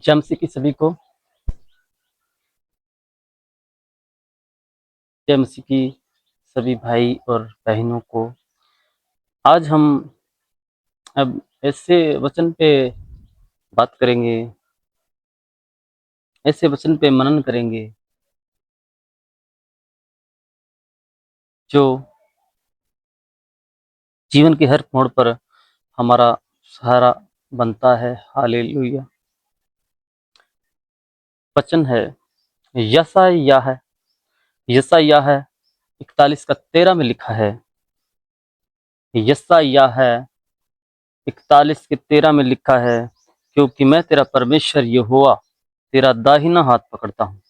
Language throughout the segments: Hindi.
जय मसीह की सभी को। जय मसीह की सभी भाई और बहनों को। आज हम अब ऐसे वचन पे बात करेंगे, ऐसे वचन पे मनन करेंगे जो जीवन के हर मोड़ पर हमारा सहारा बनता है। हालेलुया। वचन है यशायाह 41:13 में लिखा है। यशायाह 41:13 में लिखा है, क्योंकि मैं तेरा परमेश्वर यहोवा तेरा दाहिना हाथ पकड़ता हूँ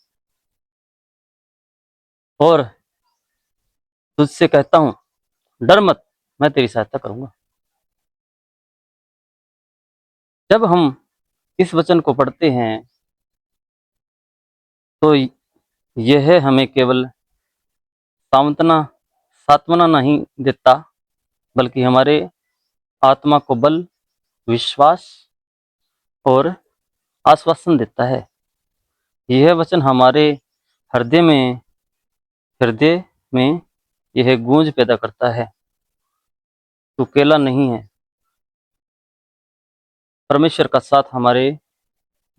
और तुझसे कहता हूँ, डर मत, मैं तेरी सहायता करूंगा। जब हम इस वचन को पढ़ते हैं तो यह हमें केवल सांत्वना नहीं देता, बल्कि हमारे आत्मा को बल, विश्वास और आश्वासन देता है। यह वचन हमारे हृदय में यह गूंज पैदा करता है, तू अकेला नहीं है। परमेश्वर का साथ हमारे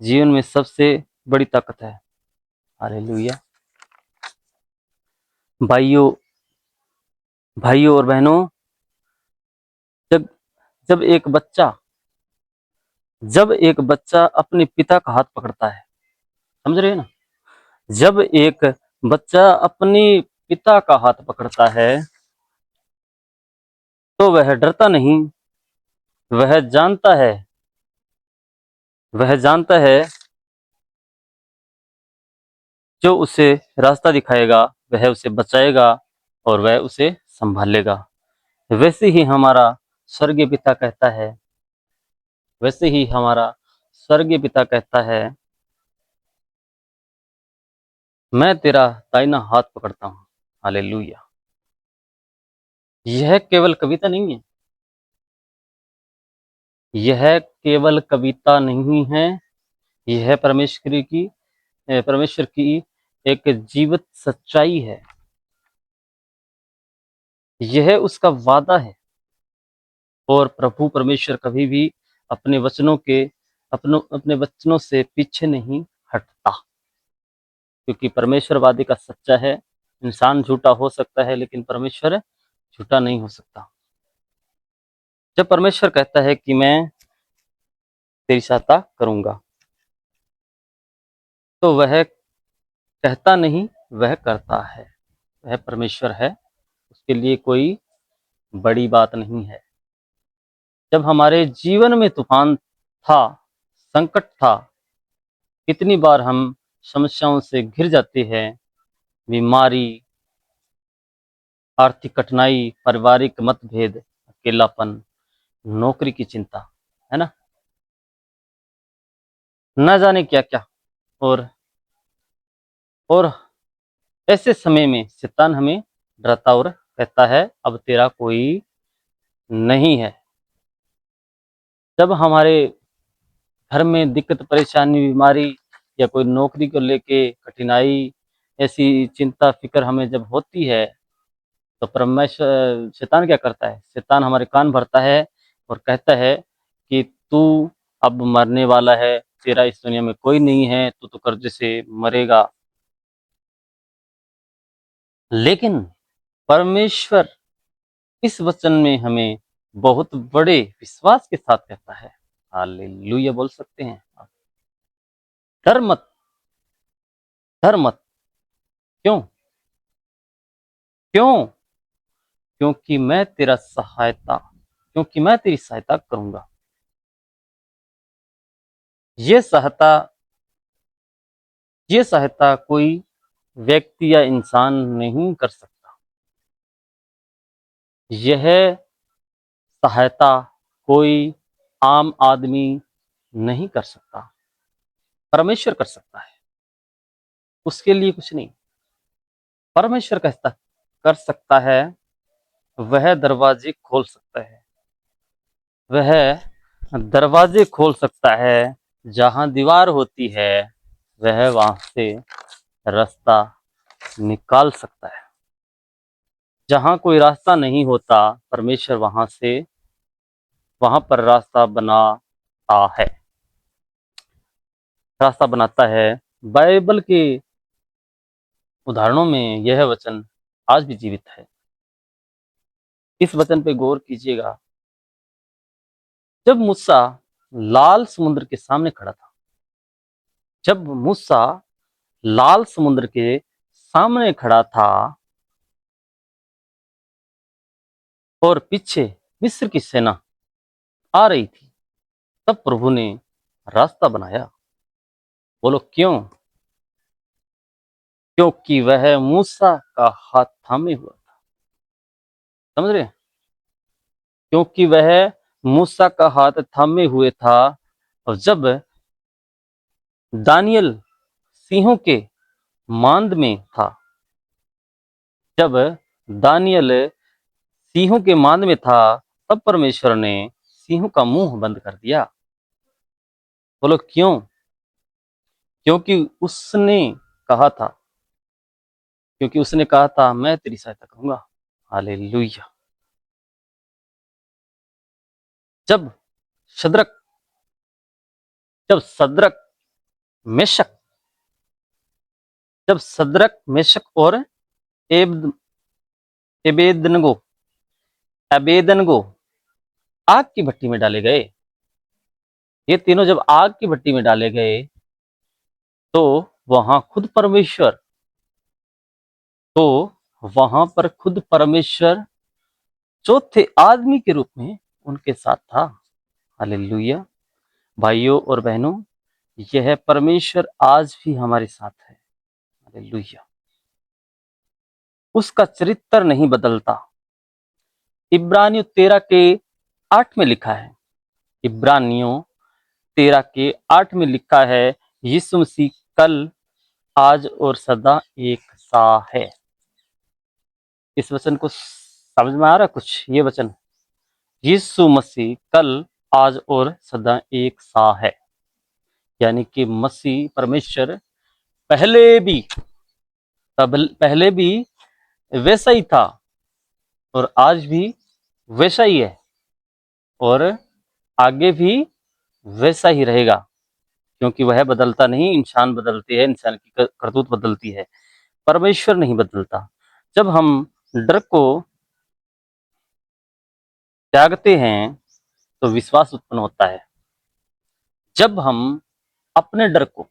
जीवन में सबसे बड़ी ताकत है। हालेलुया। भाइयों भाइयों और बहनों, जब जब एक बच्चा जब एक बच्चा अपने पिता का हाथ पकड़ता है, समझ रहे हैं ना? जब एक बच्चा अपने पिता का हाथ पकड़ता है तो वह डरता नहीं। वह जानता है वह जानता है जो उसे रास्ता दिखाएगा, वह उसे बचाएगा और वह उसे संभालेगा। वैसे ही हमारा स्वर्गीय पिता कहता है वैसे ही हमारा स्वर्गीय पिता कहता है, मैं तेरा दाहिना हाथ पकड़ता हूँ। हालेलुया। यह केवल कविता नहीं है। यह केवल कविता नहीं है। यह परमेश्वर की एक जीवित सच्चाई है। यह उसका वादा है और प्रभु परमेश्वर कभी भी अपने अपने वचनों से पीछे नहीं हटता, क्योंकि परमेश्वर वादे का सच्चा है। इंसान झूठा हो सकता है, लेकिन परमेश्वर झूठा नहीं हो सकता। जब परमेश्वर कहता है कि मैं तेरी सहायता करूंगा, तो वह कहता नहीं, वह करता है। वह परमेश्वर है, उसके लिए कोई बड़ी बात नहीं है। जब हमारे जीवन में तूफान था, संकट था, कितनी बार हम समस्याओं से घिर जाते हैं। बीमारी, आर्थिक कठिनाई, पारिवारिक मतभेद, अकेलापन, नौकरी की चिंता, है ना, न जाने क्या क्या। और और ऐसे समय में शैतान हमें डराता और कहता है, अब तेरा कोई नहीं है। जब हमारे घर में दिक्कत, परेशानी, बीमारी या कोई नौकरी को लेके कठिनाई, ऐसी चिंता फिक्र हमें जब होती है, तो परमेश्वर शैतान क्या करता है? शैतान हमारे कान भरता है और कहता है कि तू अब मरने वाला है, तेरा इस दुनिया में कोई नहीं है, तू तो कर्ज से मरेगा। लेकिन परमेश्वर इस वचन में हमें बहुत बड़े विश्वास के साथ कहता है, हालेलुया बोल सकते हैं आप, डर मत, डर मत। क्यों? क्यों? क्योंकि मैं तेरी सहायता करूंगा। ये सहायता ये सहायता कोई व्यक्ति या इंसान नहीं कर सकता। यह सहायता कोई आम आदमी नहीं कर सकता, परमेश्वर कर सकता है। उसके लिए कुछ नहीं, परमेश्वर कहता कर सकता है। वह दरवाजे खोल सकता है। वह दरवाजे खोल सकता है जहां दीवार होती है वह वहां से रास्ता निकाल सकता है। जहां कोई रास्ता नहीं होता परमेश्वर वहां पर रास्ता बनाता है, रास्ता बनाता है। बाइबल के उदाहरणों में यह वचन आज भी जीवित है। इस वचन पे गौर कीजिएगा। जब मूसा लाल समुद्र के सामने खड़ा था, जब मूसा लाल समुद्र के सामने खड़ा था और पीछे मिस्र की सेना आ रही थी, तब प्रभु ने रास्ता बनाया। बोलो क्यों? क्योंकि वह मूसा का हाथ थामे हुआ था। समझ रहे? क्योंकि वह मूसा का हाथ थामे हुए था। और जब दानियल सिंहों के मांद में था, जब दानियल सिंहों के मांद में था, तब परमेश्वर ने सिंहों का मुंह बंद कर दिया। बोलो क्यों? क्योंकि उसने कहा था, क्योंकि उसने कहा था मैं तेरी सहायता करूंगा। हालेलुया। जब शद्रक जब सद्रक मेशक जब सद्रक मेशक और एब एबेदनगो अबेदनगो आग की भट्टी में डाले गए, ये तीनों जब आग की भट्टी में डाले गए तो वहां खुद परमेश्वर तो वहां पर खुद परमेश्वर चौथे आदमी के रूप में उनके साथ था। हालेलुया। भाइयों और बहनों, यह परमेश्वर आज भी हमारे साथ है। हालेलुया। उसका चरित्र नहीं बदलता। इब्रानियों 13 के 8 में लिखा है, इब्रानियों 13 के 8 में लिखा है, यीशु मसीह कल आज और सदा एक सा है। इस वचन को समझ में आ रहा कुछ? ये वचन, यीशु मसीह कल आज और सदा एक सा है, यानी कि मसीह परमेश्वर पहले भी वैसा ही था और आज भी वैसा ही है और आगे भी वैसा ही रहेगा, क्योंकि वह बदलता नहीं। इंसान बदलते हैं, इंसान की करतूत बदलती है, परमेश्वर नहीं बदलता। जब हम डर को त्यागते हैं तो विश्वास उत्पन्न होता है। जब हम अपने डर को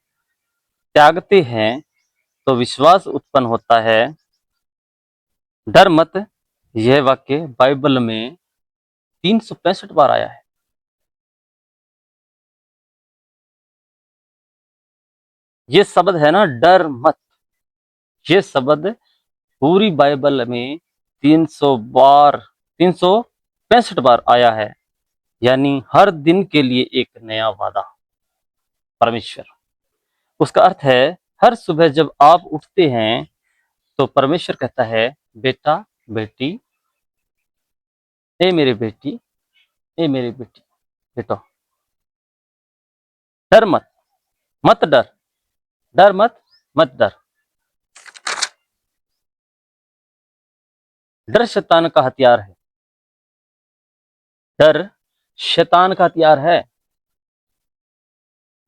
त्यागते हैं तो विश्वास उत्पन्न होता है। डर मत, यह वाक्य बाइबल में 365 बार आया है। ये शब्द है ना, डर मत, ये शब्द पूरी बाइबल में 365 बार आया है, यानी हर दिन के लिए एक नया वादा। परमेश्वर, उसका अर्थ है हर सुबह जब आप उठते हैं तो परमेश्वर कहता है, बेटा बेटी, ए मेरे बेटी, ए मेरी बेटी, बेटा डर मत, मत डर, डर मत, मत डर। डर शैतान का हथियार है। डर शैतान का हथियार है।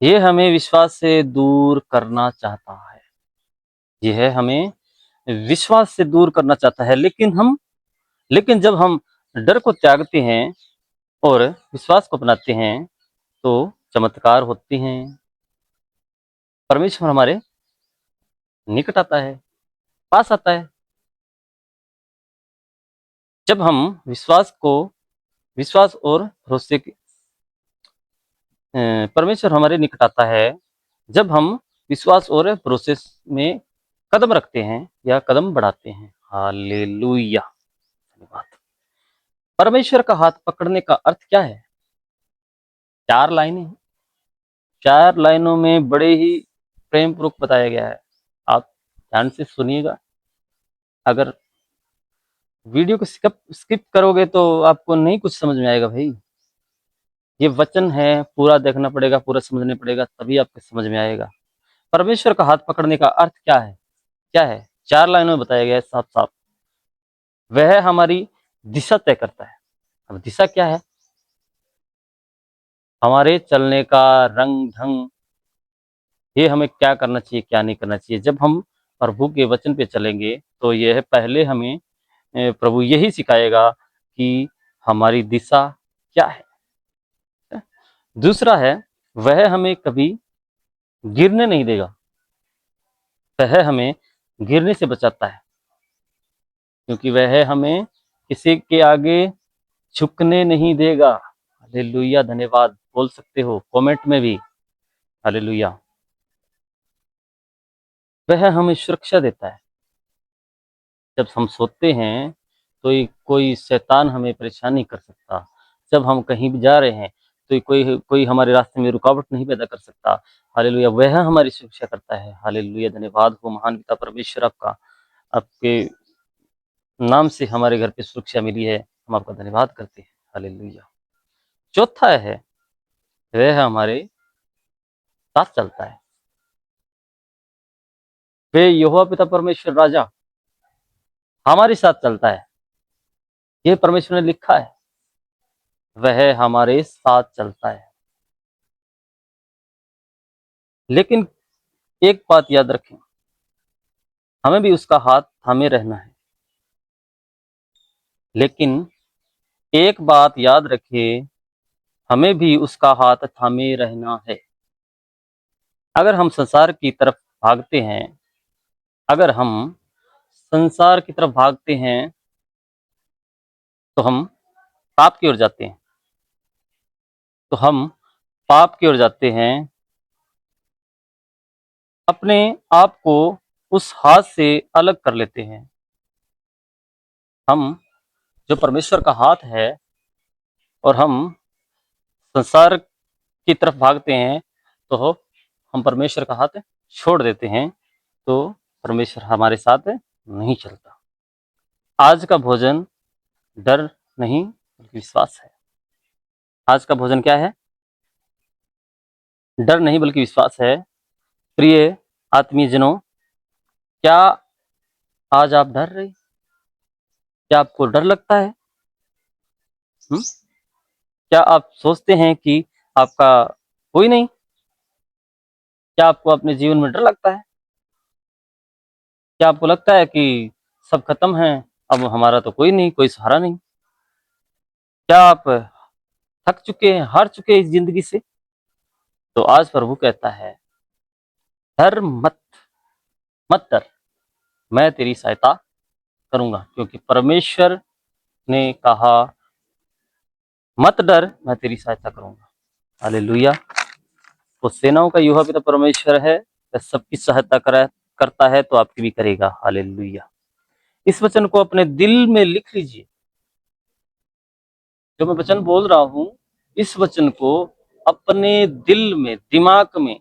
यह हमें विश्वास से दूर करना चाहता है। यह हमें विश्वास से दूर करना चाहता है, लेकिन जब हम डर को त्यागते हैं और विश्वास को अपनाते हैं तो चमत्कार होते हैं। परमेश्वर हमारे निकट आता है, पास आता है। जब हम विश्वास और भरोसे परमेश्वर हमारे निकट आता है जब हम विश्वास और भरोसे में कदम रखते हैं या कदम बढ़ाते हैं। हालेलुया। धन्यवाद। परमेश्वर का हाथ पकड़ने का अर्थ क्या है? 4 लाइनें, 4 लाइनों में बड़े ही प्रेम पूर्वक बताया गया है। आप ध्यान से सुनिएगा। अगर वीडियो को स्किप करोगे तो आपको नहीं कुछ समझ में आएगा भाई। ये वचन है, पूरा देखना पड़ेगा, पूरा समझना पड़ेगा, तभी आपको समझ में आएगा। परमेश्वर का हाथ पकड़ने का अर्थ क्या है? क्या है? 4 लाइनों में बताया गया है साफ-साफ। वह हमारी दिशा तय करता है। अब दिशा क्या है? हमारे चलने का रंग-ढंग, ये हमें क्या करना चाहिए, क्या नहीं करना चाहिए। जब हम प्रभु के वचन पे चलेंगे, तो यह पहले हमें प्रभु यही सिखाएगा कि हमारी दिशा क्या है। दूसरा है, वह हमें कभी गिरने नहीं देगा। वह हमें गिरने से बचाता है, क्योंकि वह हमें किसी के आगे झुकने नहीं देगा। हालेलुया, धन्यवाद बोल सकते हो कमेंट में भी। हालेलुया। वह हमें सुरक्षा देता है। जब हम सोते हैं तो ये कोई शैतान हमें परेशान नहीं कर सकता। जब हम कहीं भी जा रहे हैं तो कोई कोई हमारे रास्ते में रुकावट नहीं पैदा कर सकता। हालेलुया, वह हमारी सुरक्षा करता है। हालेलुया, धन्यवाद हो महान पिता परमेश्वर आपका। आपके नाम से हमारे घर पे सुरक्षा मिली है, हम आपका धन्यवाद करते हैं। हालेलुया। चौथा है, वह हमारे साथ चलता है। वे यहोवा पिता परमेश्वर राजा हमारे साथ चलता है। ये परमेश्वर ने लिखा है, वह हमारे साथ चलता है। लेकिन एक बात याद रखें, हमें भी उसका हाथ थामे रहना है। लेकिन एक बात याद रखें, हमें भी उसका हाथ थामे रहना है। अगर हम संसार की तरफ भागते हैं, अगर हम संसार की तरफ भागते हैं, तो हम पाप की ओर जाते हैं। तो हम पाप की ओर जाते हैं, अपने आप को उस हाथ से अलग कर लेते हैं। हम जो परमेश्वर का हाथ है और हम संसार की तरफ भागते हैं, तो हम परमेश्वर का हाथ छोड़ देते हैं, तो परमेश्वर हमारे साथ नहीं चलता। आज का भोजन डर नहीं बल्कि विश्वास है। आज का भोजन क्या है? डर नहीं बल्कि विश्वास है। प्रिय आत्मीयजनों, क्या आज आप डर रहे? क्या आपको डर लगता है? क्या आप सोचते हैं कि आपका कोई नहीं? क्या आपको अपने जीवन में डर लगता है? क्या आपको लगता है कि सब खत्म है, अब हमारा तो कोई नहीं, कोई सहारा नहीं? क्या आप थक चुके हैं, हार चुके हैं इस जिंदगी से? तो आज प्रभु कहता है, डर मत, मत डर, मैं तेरी सहायता करूंगा। क्योंकि परमेश्वर ने कहा, मत डर, मैं तेरी सहायता करूंगा। हालेलुया। वो सेनाओं का यहोवा पिता परमेश्वर है, वह सबकी सहायता करता है, तो आपकी भी करेगा। हालेलुया। इस वचन को अपने दिल में लिख लीजिए। जो मैं वचन बोल रहा हूं, इस वचन को अपने दिल में, दिमाग में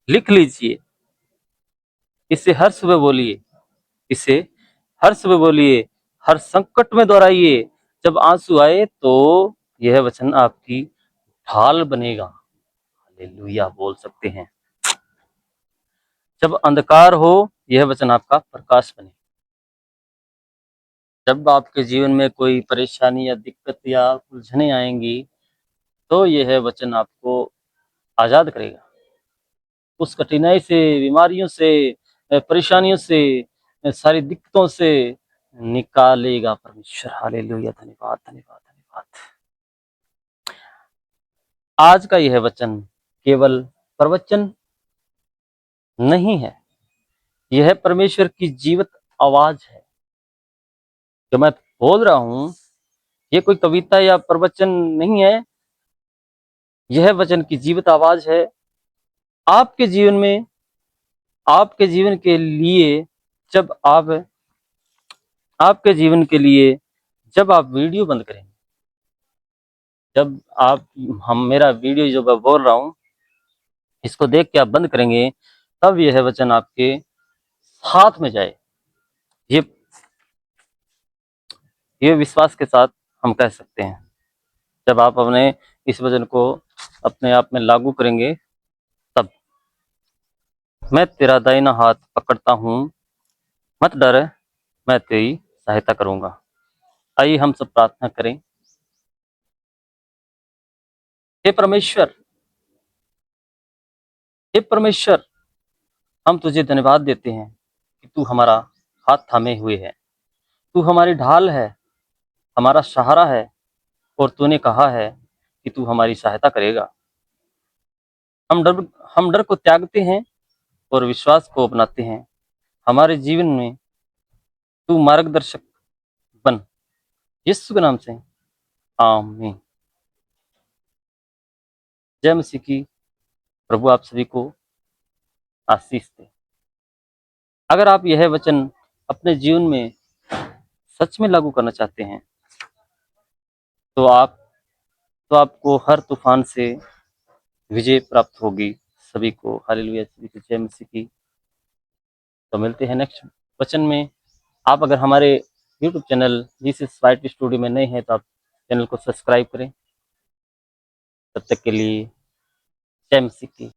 लिख लीजिए। इसे हर सुबह बोलिए, इसे हर सुबह बोलिए, हर संकट में दोहराइए। जब आंसू आए तो यह वचन आपकी ढाल बनेगा। हालेलुया बोल सकते हैं। जब अंधकार हो, यह वचन आपका प्रकाश बने। जब आपके जीवन में कोई परेशानी या दिक्कत या उलझने आएंगी, तो यह वचन आपको आजाद करेगा उस कठिनाई से, बीमारियों से, परेशानियों से, सारी दिक्कतों से निकालेगा परमेश्वर। हालेलुया, धन्यवाद धन्यवाद धन्यवाद। आज का यह वचन केवल प्रवचन नहीं है, यह परमेश्वर की जीवित आवाज है। जो मैं बोल रहा हूं, ये कोई कविता या प्रवचन नहीं है, यह वचन की जीवित आवाज है। आपके जीवन में, आपके जीवन के लिए, जब आप आपके जीवन के लिए जब आप वीडियो बंद करेंगे, जब आप हम मेरा वीडियो जो मैं बोल रहा हूं, इसको देख के आप बंद करेंगे, तब यह वचन आपके हाथ में जाए। ये ये विश्वास के साथ हम कह सकते हैं। जब आप अपने इस वचन को अपने आप में लागू करेंगे तब। मैं तेरा दाहिना हाथ पकड़ता हूँ, मत डर, मैं तेरी सहायता करूंगा। आइए हम सब प्रार्थना करें। हे परमेश्वर, हे परमेश्वर, हम तुझे धन्यवाद देते हैं कि तू हमारा हाथ थामे हुए है। तू हमारी ढाल है, हमारा सहारा है, और तूने कहा है कि तू हमारी सहायता करेगा। हम डर हम डर को त्यागते हैं और विश्वास को अपनाते हैं। हमारे जीवन में तू मार्गदर्शक बन, यीशु के नाम से, आमीन। जय मसीह की। प्रभु आप सभी को आशीष दे। अगर आप यह वचन अपने जीवन में सच में लागू करना चाहते हैं तो आपको हर तूफान से विजय प्राप्त होगी। सभी को हालेलुया, सभी को जय मसीह की। तो मिलते हैं नेक्स्ट वचन में। आप अगर हमारे YouTube channel Jesus white studio में नए हैं तो आप चैनल को सब्सक्राइब करें। तब तक के लिए जय मसीह की।